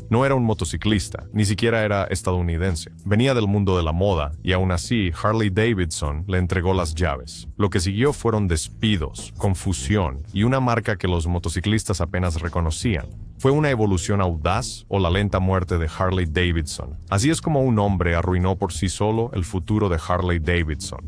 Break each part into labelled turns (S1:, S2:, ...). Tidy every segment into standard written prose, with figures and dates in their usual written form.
S1: No era un motociclista, ni siquiera era estadounidense. Venía del mundo de la moda y aún así Harley Davidson le entregó las llaves. Lo que siguió fueron despidos, confusión y una marca que los motociclistas apenas reconocían. ¿Fue una evolución audaz o la lenta muerte de Harley Davidson? Así es como un hombre arruinó por sí solo el futuro de Harley Davidson.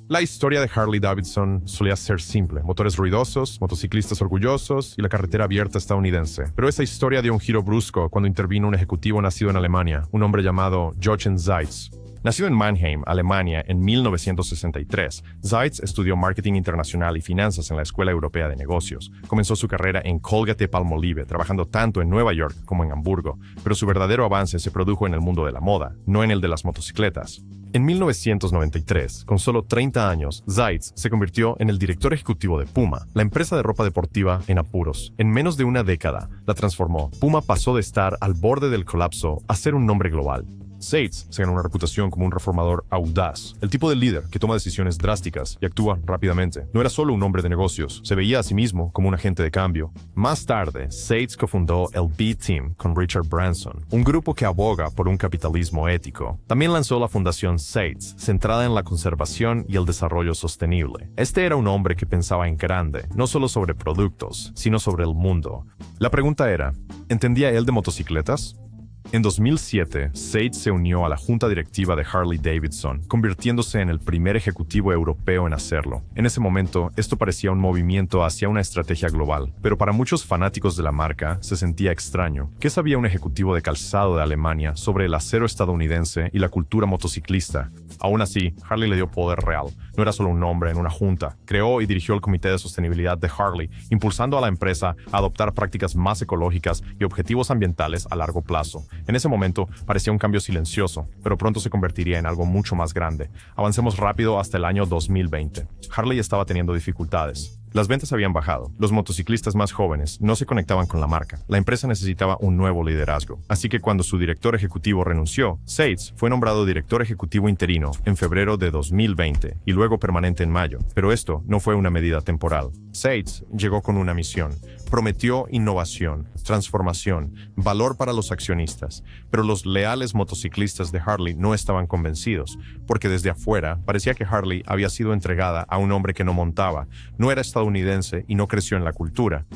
S1: La historia de Harley Davidson solía ser simple: motores ruidosos, motociclistas orgullosos y la carretera abierta estadounidense. Pero esa historia dio un giro brusco cuando intervino un ejecutivo nacido en Alemania, un hombre llamado Jochen Zeitz. Nacido en Mannheim, Alemania, en 1963, Zeitz estudió marketing internacional y finanzas en la Escuela Europea de Negocios. Comenzó su carrera en Colgate-Palmolive, trabajando tanto en Nueva York como en Hamburgo, pero su verdadero avance se produjo en el mundo de la moda, no en el de las motocicletas. En 1993, con solo 30 años, Zeitz se convirtió en el director ejecutivo de Puma, la empresa de ropa deportiva en apuros. En menos de una década, la transformó. Puma pasó de estar al borde del colapso a ser un nombre global. Zeitz se ganó una reputación como un reformador audaz, el tipo de líder que toma decisiones drásticas y actúa rápidamente. No era solo un hombre de negocios, se veía a sí mismo como un agente de cambio. Más tarde, Zeitz cofundó el B-Team con Richard Branson, un grupo que aboga por un capitalismo ético. También lanzó la fundación Zeitz, centrada en la conservación y el desarrollo sostenible. Este era un hombre que pensaba en grande, no solo sobre productos, sino sobre el mundo. La pregunta era, ¿entendía él de motocicletas? En 2007, Zeitz se unió a la junta directiva de Harley Davidson, convirtiéndose en el primer ejecutivo europeo en hacerlo. En ese momento, esto parecía un movimiento hacia una estrategia global, pero para muchos fanáticos de la marca se sentía extraño. ¿Qué sabía un ejecutivo de calzado de Alemania sobre el acero estadounidense y la cultura motociclista? Aún así, Harley le dio poder real. No era solo un nombre en una junta. Creó y dirigió el Comité de Sostenibilidad de Harley, impulsando a la empresa a adoptar prácticas más ecológicas y objetivos ambientales a largo plazo. En ese momento parecía un cambio silencioso, pero pronto se convertiría en algo mucho más grande. Avancemos rápido hasta el año 2020. Harley estaba teniendo dificultades. Las ventas habían bajado. Los motociclistas más jóvenes no se conectaban con la marca. La empresa necesitaba un nuevo liderazgo. Así que cuando su director ejecutivo renunció, Zeitz fue nombrado director ejecutivo interino en febrero de 2020 y luego permanente en mayo. Pero esto no fue una medida temporal. Zeitz llegó con una misión. Prometió innovación, transformación, valor para los accionistas. Pero los leales motociclistas de Harley no estaban convencidos, porque desde afuera parecía que Harley había sido entregada a un hombre que no montaba, no era estadounidense y no creció en la cultura.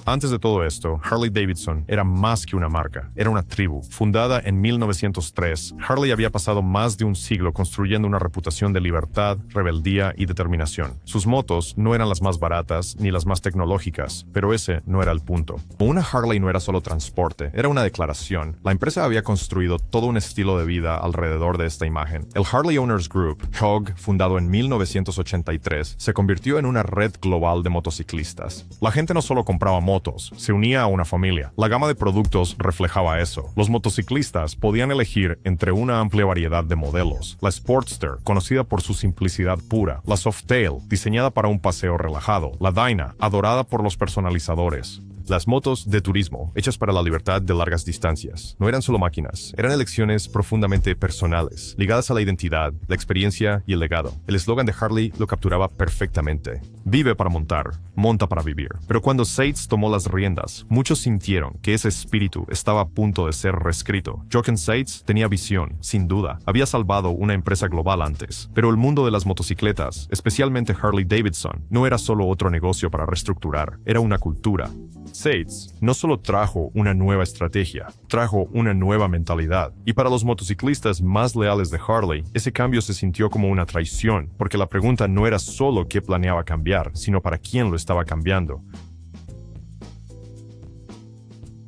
S1: Antes de todo esto, Harley Davidson era más que una marca, era una tribu. Fundada en 1903, Harley había pasado más de un siglo construyendo una reputación de libertad, rebeldía y determinación. Sus motos no eran las más baratas ni las más tecnológicas, pero ese no era el punto. Una Harley no era solo transporte, era una declaración. La empresa había construido todo un estilo de vida alrededor de esta imagen. El Harley Owners Group, HOG, fundado en 1983, se convirtió en una red global de motociclistas. La gente no solo compraba motos, se unía a una familia. La gama de productos reflejaba eso. Los motociclistas podían elegir entre una amplia variedad de modelos. La Sportster, conocida por su simplicidad pura. La Softail, diseñada para un paseo relajado. La Dyna, adorada por los personalizadores. Las motos de turismo, hechas para la libertad de largas distancias, no eran solo máquinas, eran elecciones profundamente personales, ligadas a la identidad, la experiencia y el legado. El eslogan de Harley lo capturaba perfectamente. Vive para montar, monta para vivir. Pero cuando Zeitz tomó las riendas, muchos sintieron que ese espíritu estaba a punto de ser reescrito. Jochen Zeitz tenía visión, sin duda. Había salvado una empresa global antes. Pero el mundo de las motocicletas, especialmente Harley Davidson, no era solo otro negocio para reestructurar, era una cultura. Zeitz no solo trajo una nueva estrategia, trajo una nueva mentalidad. Y para los motociclistas más leales de Harley, ese cambio se sintió como una traición, porque la pregunta no era solo qué planeaba cambiar, sino para quién lo estaba cambiando.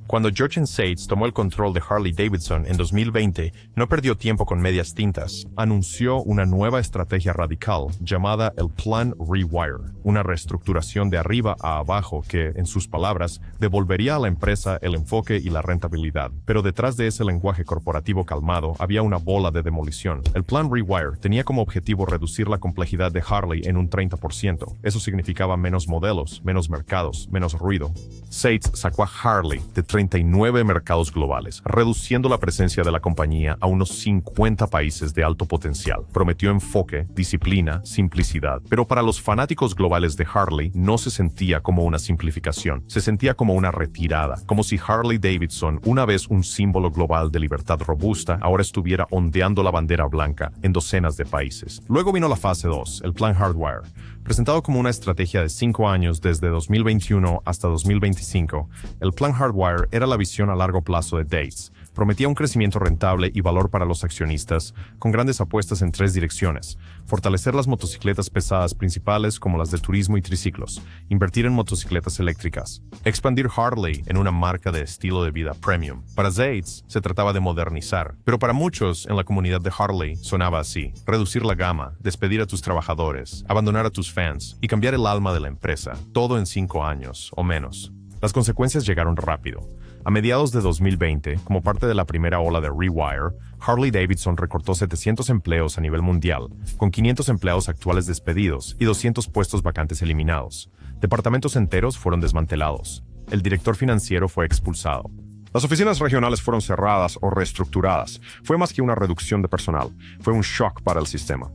S1: Cuando Jochen Zeitz tomó el control de Harley Davidson en 2020, no perdió tiempo con medias tintas. Anunció una nueva estrategia radical llamada el Plan Rewire, una reestructuración de arriba a abajo que, en sus palabras, devolvería a la empresa el enfoque y la rentabilidad. Pero detrás de ese lenguaje corporativo calmado había una bola de demolición. El Plan Rewire tenía como objetivo reducir la complejidad de Harley en un 30%. Eso significaba menos modelos, menos mercados, menos ruido. Zeitz sacó a Harley de 39 mercados globales, reduciendo la presencia de la compañía a unos 50 países de alto potencial. Prometió enfoque, disciplina, simplicidad, pero para los fanáticos globales de Harley no se sentía como una simplificación, se sentía como una retirada, como si Harley Davidson, una vez un símbolo global de libertad robusta, ahora estuviera ondeando la bandera blanca en docenas de países. Luego vino la fase 2, el Plan Hardwire. Presentado como una estrategia de 5 años desde 2021 hasta 2025, el Plan Hardwire era la visión a largo plazo de Dates. Prometía un crecimiento rentable y valor para los accionistas, con grandes apuestas en 3 direcciones: fortalecer las motocicletas pesadas principales como las de turismo y triciclos, invertir en motocicletas eléctricas, expandir Harley en una marca de estilo de vida premium. Para Zates se trataba de modernizar, pero para muchos en la comunidad de Harley sonaba así: reducir la gama, despedir a tus trabajadores, abandonar a tus fans y cambiar el alma de la empresa, todo en 5 años o menos. Las consecuencias llegaron rápido. A mediados de 2020, como parte de la primera ola de Rewire, Harley Davidson recortó 700 empleos a nivel mundial, con 500 empleados actuales despedidos y 200 puestos vacantes eliminados. Departamentos enteros fueron desmantelados. El director financiero fue expulsado. Las oficinas regionales fueron cerradas o reestructuradas. Fue más que una reducción de personal, fue un shock para el sistema.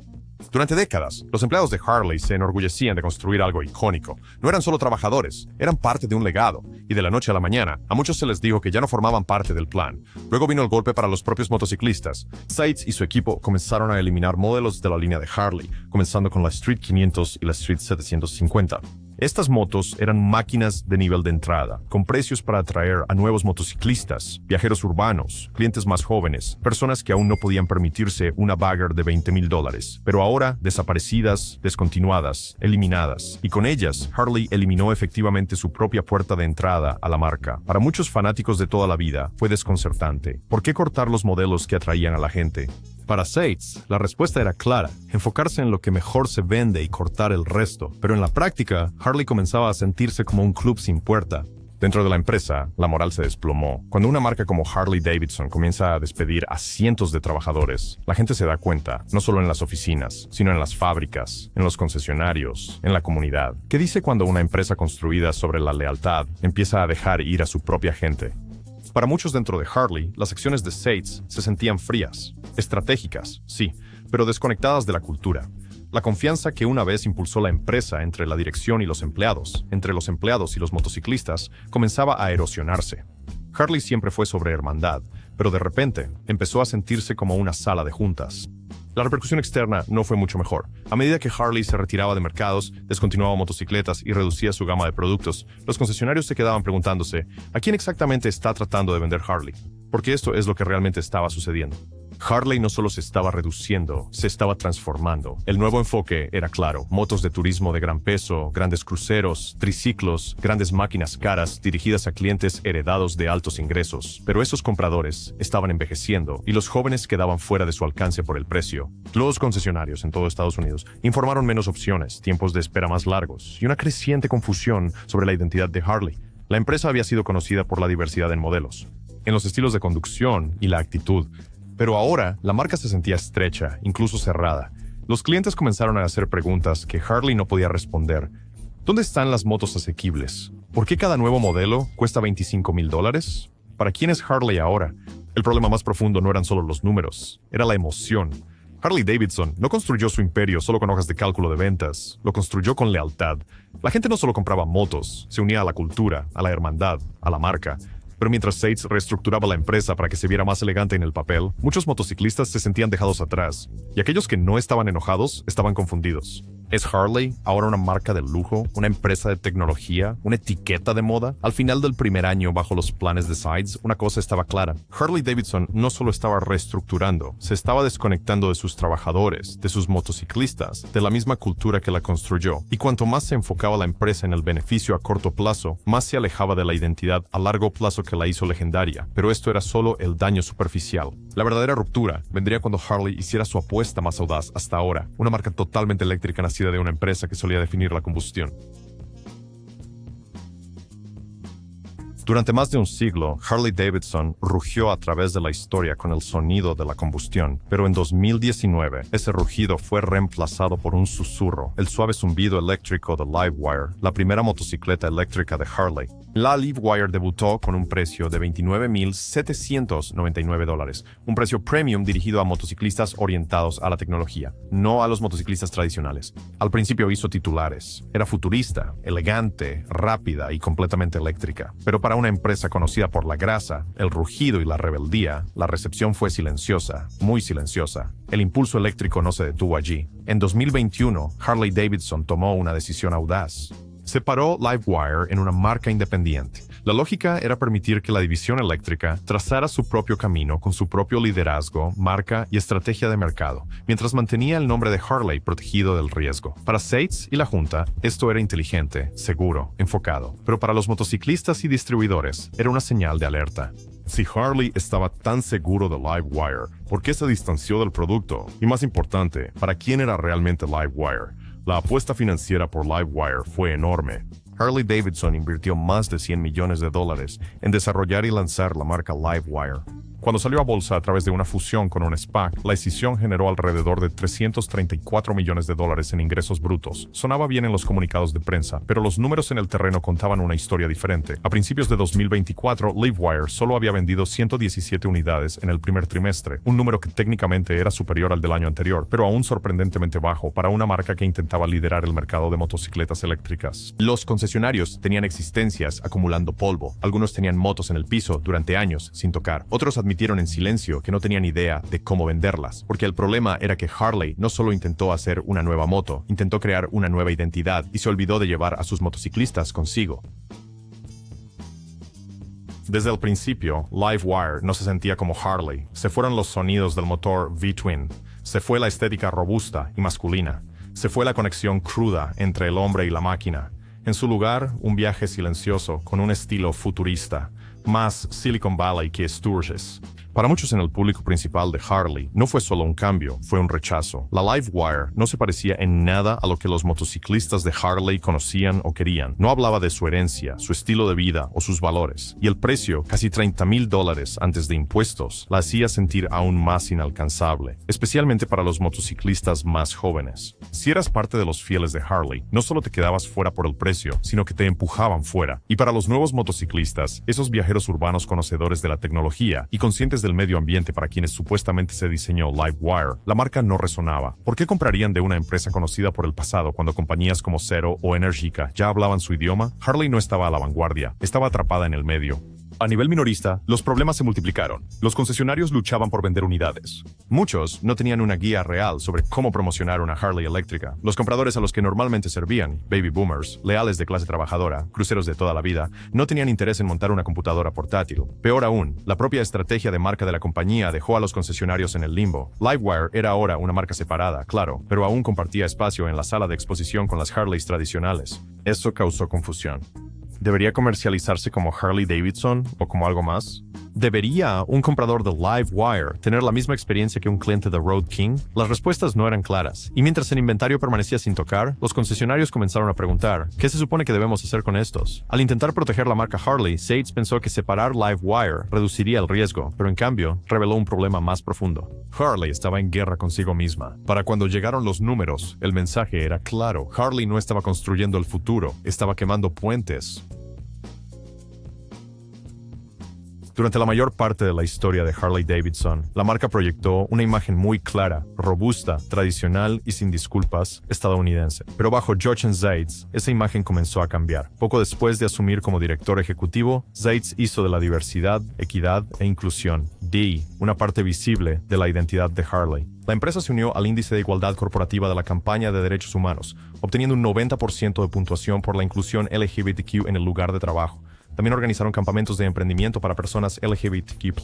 S1: Durante décadas, los empleados de Harley se enorgullecían de construir algo icónico. No eran solo trabajadores, eran parte de un legado, y de la noche a la mañana, a muchos se les dijo que ya no formaban parte del plan. Luego vino el golpe para los propios motociclistas. Zates y su equipo comenzaron a eliminar modelos de la línea de Harley, comenzando con la Street 500 y la Street 750. Estas motos eran máquinas de nivel de entrada, con precios para atraer a nuevos motociclistas, viajeros urbanos, clientes más jóvenes, personas que aún no podían permitirse una bagger de $20,000, pero ahora desaparecidas, descontinuadas, eliminadas. Y con ellas, Harley eliminó efectivamente su propia puerta de entrada a la marca. Para muchos fanáticos de toda la vida, fue desconcertante. ¿Por qué cortar los modelos que atraían a la gente? Para Zates, la respuesta era clara: enfocarse en lo que mejor se vende y cortar el resto. Pero en la práctica, Harley comenzaba a sentirse como un club sin puerta. Dentro de la empresa, la moral se desplomó. Cuando una marca como Harley Davidson comienza a despedir a cientos de trabajadores, la gente se da cuenta, no solo en las oficinas, sino en las fábricas, en los concesionarios, en la comunidad. ¿Qué dice cuando una empresa construida sobre la lealtad empieza a dejar ir a su propia gente? Para muchos dentro de Harley, las acciones de Zates se sentían frías, estratégicas, sí, pero desconectadas de la cultura. La confianza que una vez impulsó la empresa entre la dirección y los empleados, entre los empleados y los motociclistas, comenzaba a erosionarse. Harley siempre fue sobre hermandad, pero de repente empezó a sentirse como una sala de juntas. La repercusión externa no fue mucho mejor. A medida que Harley se retiraba de mercados, descontinuaba motocicletas y reducía su gama de productos, los concesionarios se quedaban preguntándose: ¿a quién exactamente está tratando de vender Harley? Porque esto es lo que realmente estaba sucediendo. Harley no solo se estaba reduciendo, se estaba transformando. El nuevo enfoque era claro: motos de turismo de gran peso, grandes cruceros, triciclos, grandes máquinas caras dirigidas a clientes heredados de altos ingresos. Pero esos compradores estaban envejeciendo y los jóvenes quedaban fuera de su alcance por el precio. Los concesionarios en todo Estados Unidos informaron menos opciones, tiempos de espera más largos y una creciente confusión sobre la identidad de Harley. La empresa había sido conocida por la diversidad en modelos, en los estilos de conducción y la actitud. Pero ahora, la marca se sentía estrecha, incluso cerrada. Los clientes comenzaron a hacer preguntas que Harley no podía responder. ¿Dónde están las motos asequibles? ¿Por qué cada nuevo modelo cuesta $25,000? ¿Para quién es Harley ahora? El problema más profundo no eran solo los números, era la emoción. Harley Davidson no construyó su imperio solo con hojas de cálculo de ventas, lo construyó con lealtad. La gente no solo compraba motos, se unía a la cultura, a la hermandad, a la marca. Pero mientras Zates reestructuraba la empresa para que se viera más elegante en el papel, muchos motociclistas se sentían dejados atrás, y aquellos que no estaban enojados estaban confundidos. ¿Es Harley ahora una marca de lujo, una empresa de tecnología, una etiqueta de moda? Al final del primer año bajo los planes de Zates, una cosa estaba clara: Harley Davidson no solo estaba reestructurando, se estaba desconectando de sus trabajadores, de sus motociclistas, de la misma cultura que la construyó. Y cuanto más se enfocaba la empresa en el beneficio a corto plazo, más se alejaba de la identidad a largo plazo que la hizo legendaria. Pero esto era solo el daño superficial. La verdadera ruptura vendría cuando Harley hiciera su apuesta más audaz hasta ahora, una marca totalmente eléctrica nacida de una empresa que solía definir la combustión. Durante más de un siglo, Harley-Davidson rugió a través de la historia con el sonido de la combustión, pero en 2019, ese rugido fue reemplazado por un susurro, el suave zumbido eléctrico de Livewire, la primera motocicleta eléctrica de Harley. La Livewire debutó con un precio de $29,799, un precio premium dirigido a motociclistas orientados a la tecnología, no a los motociclistas tradicionales. Al principio hizo titulares. Era futurista, elegante, rápida y completamente eléctrica. Pero para una empresa conocida por la grasa, el rugido y la rebeldía, la recepción fue silenciosa, muy silenciosa. El impulso eléctrico no se detuvo allí. En 2021, Harley-Davidson tomó una decisión audaz. Separó Livewire en una marca independiente. La lógica era permitir que la división eléctrica trazara su propio camino con su propio liderazgo, marca y estrategia de mercado, mientras mantenía el nombre de Harley protegido del riesgo. Para Seitz y la Junta, esto era inteligente, seguro, enfocado. Pero para los motociclistas y distribuidores, era una señal de alerta. Si Harley estaba tan seguro de Livewire, ¿por qué se distanció del producto? Y más importante, ¿para quién era realmente Livewire? La apuesta financiera por Livewire fue enorme. Harley-Davidson invirtió más de $100 millones en desarrollar y lanzar la marca Livewire. Cuando salió a bolsa a través de una fusión con un SPAC, la decisión generó alrededor de $334 millones en ingresos brutos. Sonaba bien en los comunicados de prensa, pero los números en el terreno contaban una historia diferente. A principios de 2024, Livewire solo había vendido 117 unidades en el primer trimestre, un número que técnicamente era superior al del año anterior, pero aún sorprendentemente bajo para una marca que intentaba liderar el mercado de motocicletas eléctricas. Los concesionarios tenían existencias acumulando polvo. Algunos tenían motos en el piso durante años sin tocar. Otros admitieron en silencio que no tenían idea de cómo venderlas, porque el problema era que Harley no solo intentó hacer una nueva moto, intentó crear una nueva identidad y se olvidó de llevar a sus motociclistas consigo. Desde el principio, Livewire no se sentía como Harley. Se fueron los sonidos del motor V-Twin. Se fue la estética robusta y masculina. Se fue la conexión cruda entre el hombre y la máquina. En su lugar, un viaje silencioso con un estilo futurista, más Silicon Valley que Sturgis. Para muchos en el público principal de Harley, no fue solo un cambio, fue un rechazo. La Livewire no se parecía en nada a lo que los motociclistas de Harley conocían o querían. No hablaba de su herencia, su estilo de vida o sus valores. Y el precio, casi $30,000 antes de impuestos, la hacía sentir aún más inalcanzable, especialmente para los motociclistas más jóvenes. Si eras parte de los fieles de Harley, no solo te quedabas fuera por el precio, sino que te empujaban fuera. Y para los nuevos motociclistas, esos viajeros urbanos conocedores de la tecnología y conscientes del medio ambiente para quienes supuestamente se diseñó Livewire, la marca no resonaba. ¿Por qué comprarían de una empresa conocida por el pasado cuando compañías como Zero o Energica ya hablaban su idioma? Harley no estaba a la vanguardia, estaba atrapada en el medio. A nivel minorista, los problemas se multiplicaron. Los concesionarios luchaban por vender unidades. Muchos no tenían una guía real sobre cómo promocionar una Harley eléctrica. Los compradores a los que normalmente servían, baby boomers, leales de clase trabajadora, cruceros de toda la vida, no tenían interés en montar una computadora portátil. Peor aún, la propia estrategia de marca de la compañía dejó a los concesionarios en el limbo. Livewire era ahora una marca separada, claro, pero aún compartía espacio en la sala de exposición con las Harleys tradicionales. Eso causó confusión. ¿Debería comercializarse como Harley-Davidson o como algo más? ¿Debería un comprador de Livewire tener la misma experiencia que un cliente de Road King? Las respuestas no eran claras, y mientras el inventario permanecía sin tocar, los concesionarios comenzaron a preguntar, ¿qué se supone que debemos hacer con estos? Al intentar proteger la marca Harley, Seitz pensó que separar Livewire reduciría el riesgo, pero en cambio, reveló un problema más profundo. Harley estaba en guerra consigo misma. Para cuando llegaron los números, el mensaje era claro. Harley no estaba construyendo el futuro, estaba quemando puentes. Durante la mayor parte de la historia de Harley-Davidson, la marca proyectó una imagen muy clara, robusta, tradicional y sin disculpas, estadounidense. Pero bajo Jochen Seitz, esa imagen comenzó a cambiar. Poco después de asumir como director ejecutivo, Seitz hizo de la diversidad, equidad e inclusión, DEI, una parte visible de la identidad de Harley. La empresa se unió al índice de igualdad corporativa de la campaña de derechos humanos, obteniendo un 90% de puntuación por la inclusión LGBTQ en el lugar de trabajo. También organizaron campamentos de emprendimiento para personas LGBTQ+,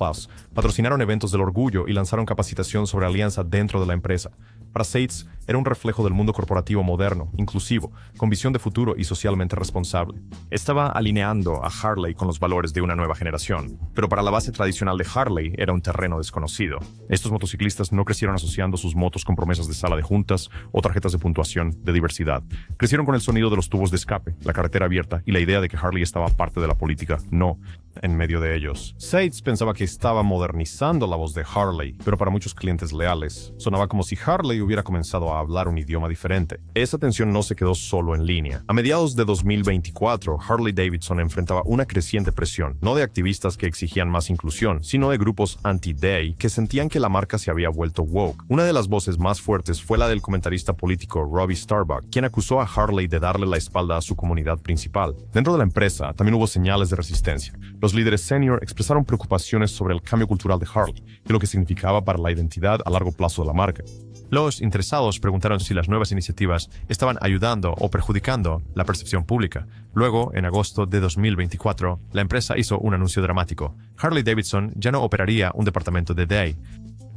S1: patrocinaron eventos del orgullo y lanzaron capacitación sobre alianza dentro de la empresa. Para Seitz, Era un reflejo del mundo corporativo moderno, inclusivo, con visión de futuro y socialmente responsable. Estaba alineando a Harley con los valores de una nueva generación, pero para la base tradicional de Harley era un terreno desconocido. Estos motociclistas no crecieron asociando sus motos con promesas de sala de juntas o tarjetas de puntuación de diversidad. Crecieron con el sonido de los tubos de escape, la carretera abierta y la idea de que Harley estaba parte de la política, no en medio de ellos. Seitz pensaba que estaba modernizando la voz de Harley, pero para muchos clientes leales, sonaba como si Harley hubiera comenzado a hablar un idioma diferente. Esa tensión no se quedó solo en línea. A mediados de 2024, Harley Davidson enfrentaba una creciente presión, no de activistas que exigían más inclusión, sino de grupos anti-Day que sentían que la marca se había vuelto woke. Una de las voces más fuertes fue la del comentarista político Robbie Starbuck, quien acusó a Harley de darle la espalda a su comunidad principal. Dentro de la empresa también hubo señales de resistencia. Los líderes senior expresaron preocupaciones sobre el cambio cultural de Harley y lo que significaba para la identidad a largo plazo de la marca. Los interesados preguntaron si las nuevas iniciativas estaban ayudando o perjudicando la percepción pública. Luego, en agosto de 2024, la empresa hizo un anuncio dramático. Harley Davidson ya no operaría un departamento de Day.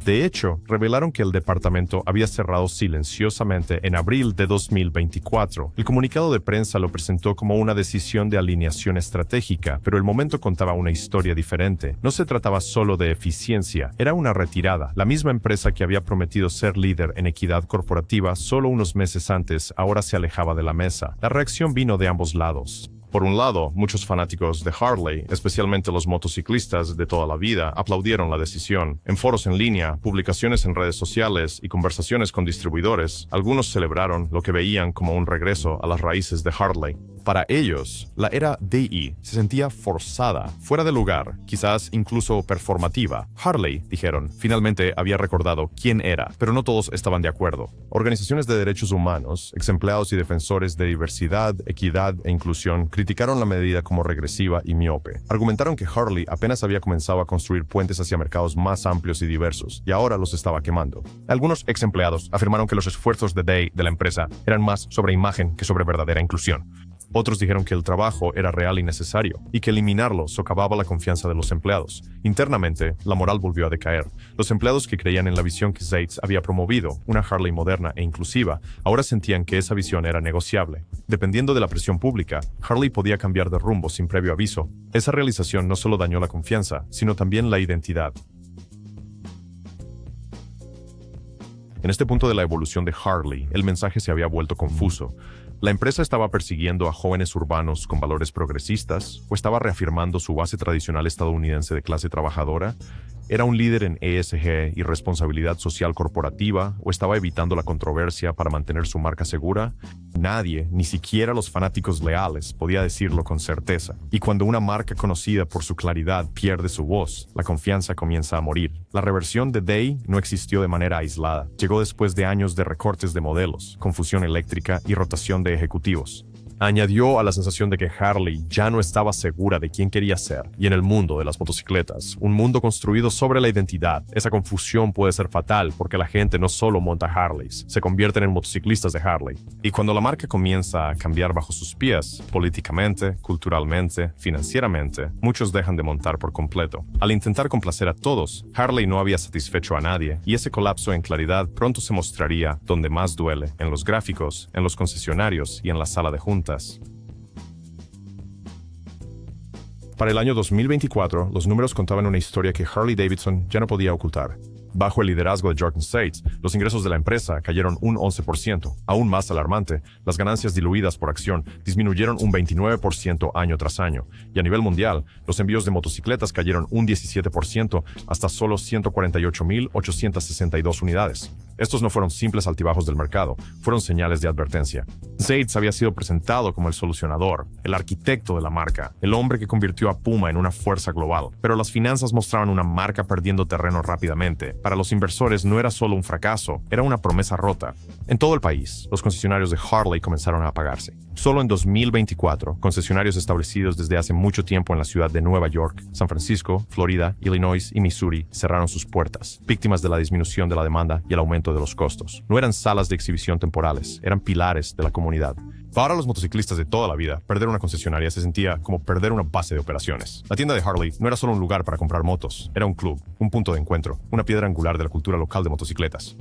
S1: De hecho, revelaron que el departamento había cerrado silenciosamente en abril de 2024. El comunicado de prensa lo presentó como una decisión de alineación estratégica, pero el momento contaba una historia diferente. No se trataba solo de eficiencia, era una retirada. La misma empresa que había prometido ser líder en equidad corporativa solo unos meses antes, ahora se alejaba de la mesa. La reacción vino de ambos lados. Por un lado, muchos fanáticos de Harley, especialmente los motociclistas de toda la vida, aplaudieron la decisión. En foros en línea, publicaciones en redes sociales y conversaciones con distribuidores, algunos celebraron lo que veían como un regreso a las raíces de Harley. Para ellos, la era DI se sentía forzada, fuera de lugar, quizás incluso performativa. Harley, dijeron, finalmente había recordado quién era, pero no todos estaban de acuerdo. Organizaciones de derechos humanos, exempleados y defensores de diversidad, equidad e inclusión criticaron la medida como regresiva y miope. Argumentaron que Harley apenas había comenzado a construir puentes hacia mercados más amplios y diversos, y ahora los estaba quemando. Algunos exempleados afirmaron que los esfuerzos de la empresa eran más sobre imagen que sobre verdadera inclusión. Otros dijeron que el trabajo era real y necesario, y que eliminarlo socavaba la confianza de los empleados. Internamente, la moral volvió a decaer. Los empleados que creían en la visión que Seitz había promovido, una Harley moderna e inclusiva, ahora sentían que esa visión era negociable. Dependiendo de la presión pública, Harley podía cambiar de rumbo sin previo aviso. Esa realización no solo dañó la confianza, sino también la identidad. En este punto de la evolución de Harley, el mensaje se había vuelto confuso. ¿La empresa estaba persiguiendo a jóvenes urbanos con valores progresistas o estaba reafirmando su base tradicional estadounidense de clase trabajadora? ¿Era un líder en ESG y responsabilidad social corporativa o estaba evitando la controversia para mantener su marca segura? Nadie, ni siquiera los fanáticos leales, podía decirlo con certeza. Y cuando una marca conocida por su claridad pierde su voz, la confianza comienza a morir. La reversión de Day no existió de manera aislada. Llegó después de años de recortes de modelos, confusión eléctrica y rotación de ejecutivos. Añadió a la sensación de que Harley ya no estaba segura de quién quería ser, y en el mundo de las motocicletas, un mundo construido sobre la identidad, esa confusión puede ser fatal porque la gente no solo monta Harleys, se convierten en motociclistas de Harley. Y cuando la marca comienza a cambiar bajo sus pies, políticamente, culturalmente, financieramente, muchos dejan de montar por completo. Al intentar complacer a todos, Harley no había satisfecho a nadie, y ese colapso en claridad pronto se mostraría donde más duele, en los gráficos, en los concesionarios y en la sala de juntas. Para el año 2024, los números contaban una historia que Harley Davidson ya no podía ocultar. Bajo el liderazgo de Jordan Seitz, los ingresos de la empresa cayeron un 11%. Aún más alarmante, las ganancias diluidas por acción disminuyeron un 29% año tras año. Y a nivel mundial, los envíos de motocicletas cayeron un 17% hasta solo 148.862 unidades. Estos no fueron simples altibajos del mercado, fueron señales de advertencia. Seitz había sido presentado como el solucionador, el arquitecto de la marca, el hombre que convirtió a Puma en una fuerza global. Pero las finanzas mostraban una marca perdiendo terreno rápidamente. Para los inversores no era solo un fracaso, era una promesa rota. En todo el país, los concesionarios de Harley comenzaron a apagarse. Solo en 2024, concesionarios establecidos desde hace mucho tiempo en la ciudad de Nueva York, San Francisco, Florida, Illinois y Missouri cerraron sus puertas, víctimas de la disminución de la demanda y el aumento de los costos. No eran salas de exhibición temporales, eran pilares de la comunidad. Para los motociclistas de toda la vida, perder una concesionaria se sentía como perder una base de operaciones. La tienda de Harley no era solo un lugar para comprar motos, era un club, un punto de encuentro, una piedra angular de la cultura local de motocicletas.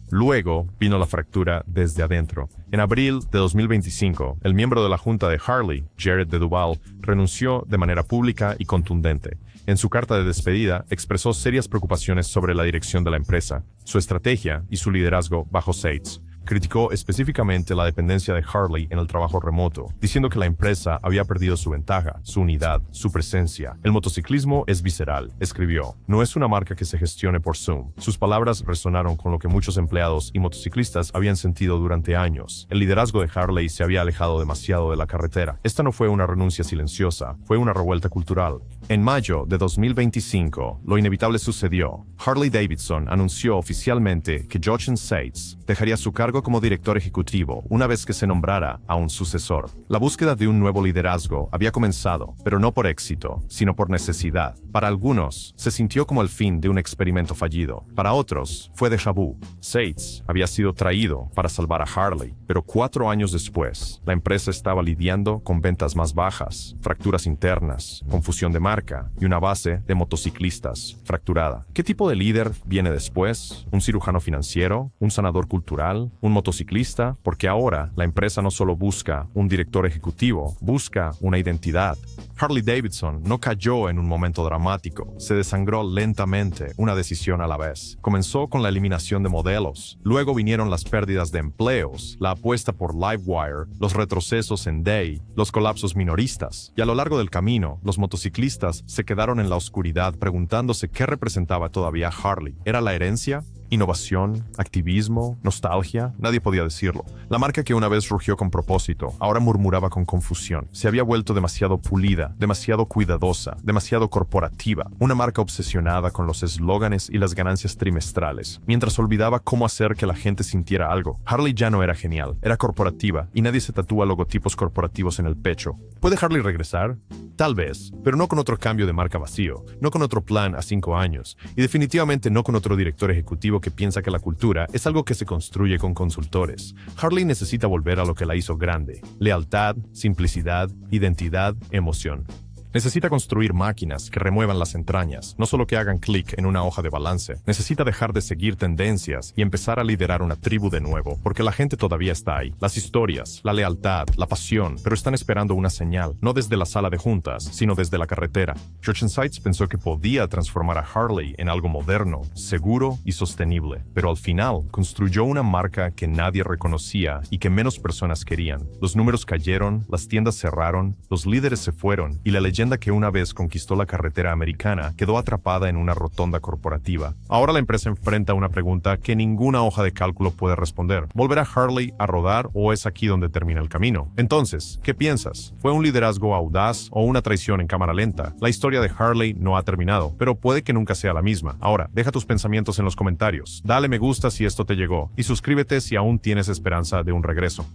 S1: Luego vino la fractura desde adentro. En abril de 2025, el miembro de la junta de Harley, Jared de Duval, renunció de manera pública y contundente. En su carta de despedida, expresó serias preocupaciones sobre la dirección de la empresa, su estrategia y su liderazgo bajo Seitz. Criticó específicamente la dependencia de Harley en el trabajo remoto, diciendo que la empresa había perdido su ventaja, su unidad, su presencia. El motociclismo es visceral, escribió. No es una marca que se gestione por Zoom. Sus palabras resonaron con lo que muchos empleados y motociclistas habían sentido durante años. El liderazgo de Harley se había alejado demasiado de la carretera. Esta no fue una renuncia silenciosa, fue una revuelta cultural. En mayo de 2025, lo inevitable sucedió. Harley-Davidson anunció oficialmente que Jochen Seitz dejaría su cargo como director ejecutivo una vez que se nombrara a un sucesor. La búsqueda de un nuevo liderazgo había comenzado, pero no por éxito, sino por necesidad. Para algunos, se sintió como el fin de un experimento fallido. Para otros, fue déjà vu. Seitz había sido traído para salvar a Harley, pero 4 años después, la empresa estaba lidiando con ventas más bajas, fracturas internas, confusión de marca y una base de motociclistas fracturada. ¿Qué tipo de líder viene después? ¿Un cirujano financiero? ¿Un sanador cultural? ¿Un motociclista? Porque ahora la empresa no solo busca un director ejecutivo, busca una identidad. Harley-Davidson no cayó en un momento dramático, se desangró lentamente, una decisión a la vez. Comenzó con la eliminación de modelos, luego vinieron las pérdidas de empleos, la apuesta por Livewire, los retrocesos en Day, los colapsos minoristas, y a lo largo del camino, los motociclistas se quedaron en la oscuridad preguntándose qué representaba todavía Harley. ¿Era la herencia? ¿Innovación? ¿Activismo? ¿Nostalgia? Nadie podía decirlo. La marca que una vez rugió con propósito, ahora murmuraba con confusión. Se había vuelto demasiado pulida, demasiado cuidadosa, demasiado corporativa. Una marca obsesionada con los eslóganes y las ganancias trimestrales, mientras olvidaba cómo hacer que la gente sintiera algo. Harley ya no era genial, era corporativa, y nadie se tatúa logotipos corporativos en el pecho. ¿Puede Harley regresar? Tal vez, pero no con otro cambio de marca vacío, no con otro plan a 5 años, y definitivamente no con otro director ejecutivo que piensa que la cultura es algo que se construye con consultores. Harley necesita volver a lo que la hizo grande: lealtad, simplicidad, identidad, emoción. Necesita construir máquinas que remuevan las entrañas, no solo que hagan clic en una hoja de balance. Necesita dejar de seguir tendencias y empezar a liderar una tribu de nuevo, porque la gente todavía está ahí. Las historias, la lealtad, la pasión, pero están esperando una señal, no desde la sala de juntas, sino desde la carretera. Jochen Seitz pensó que podía transformar a Harley en algo moderno, seguro y sostenible, pero al final construyó una marca que nadie reconocía y que menos personas querían. Los números cayeron, las tiendas cerraron, los líderes se fueron y la leyenda que una vez conquistó la carretera americana quedó atrapada en una rotonda corporativa. Ahora la empresa enfrenta una pregunta que ninguna hoja de cálculo puede responder. ¿Volverá Harley a rodar o es aquí donde termina el camino? Entonces, ¿qué piensas? ¿Fue un liderazgo audaz o una traición en cámara lenta? La historia de Harley no ha terminado, pero puede que nunca sea la misma. Ahora, deja tus pensamientos en los comentarios. Dale me gusta si esto te llegó y suscríbete si aún tienes esperanza de un regreso.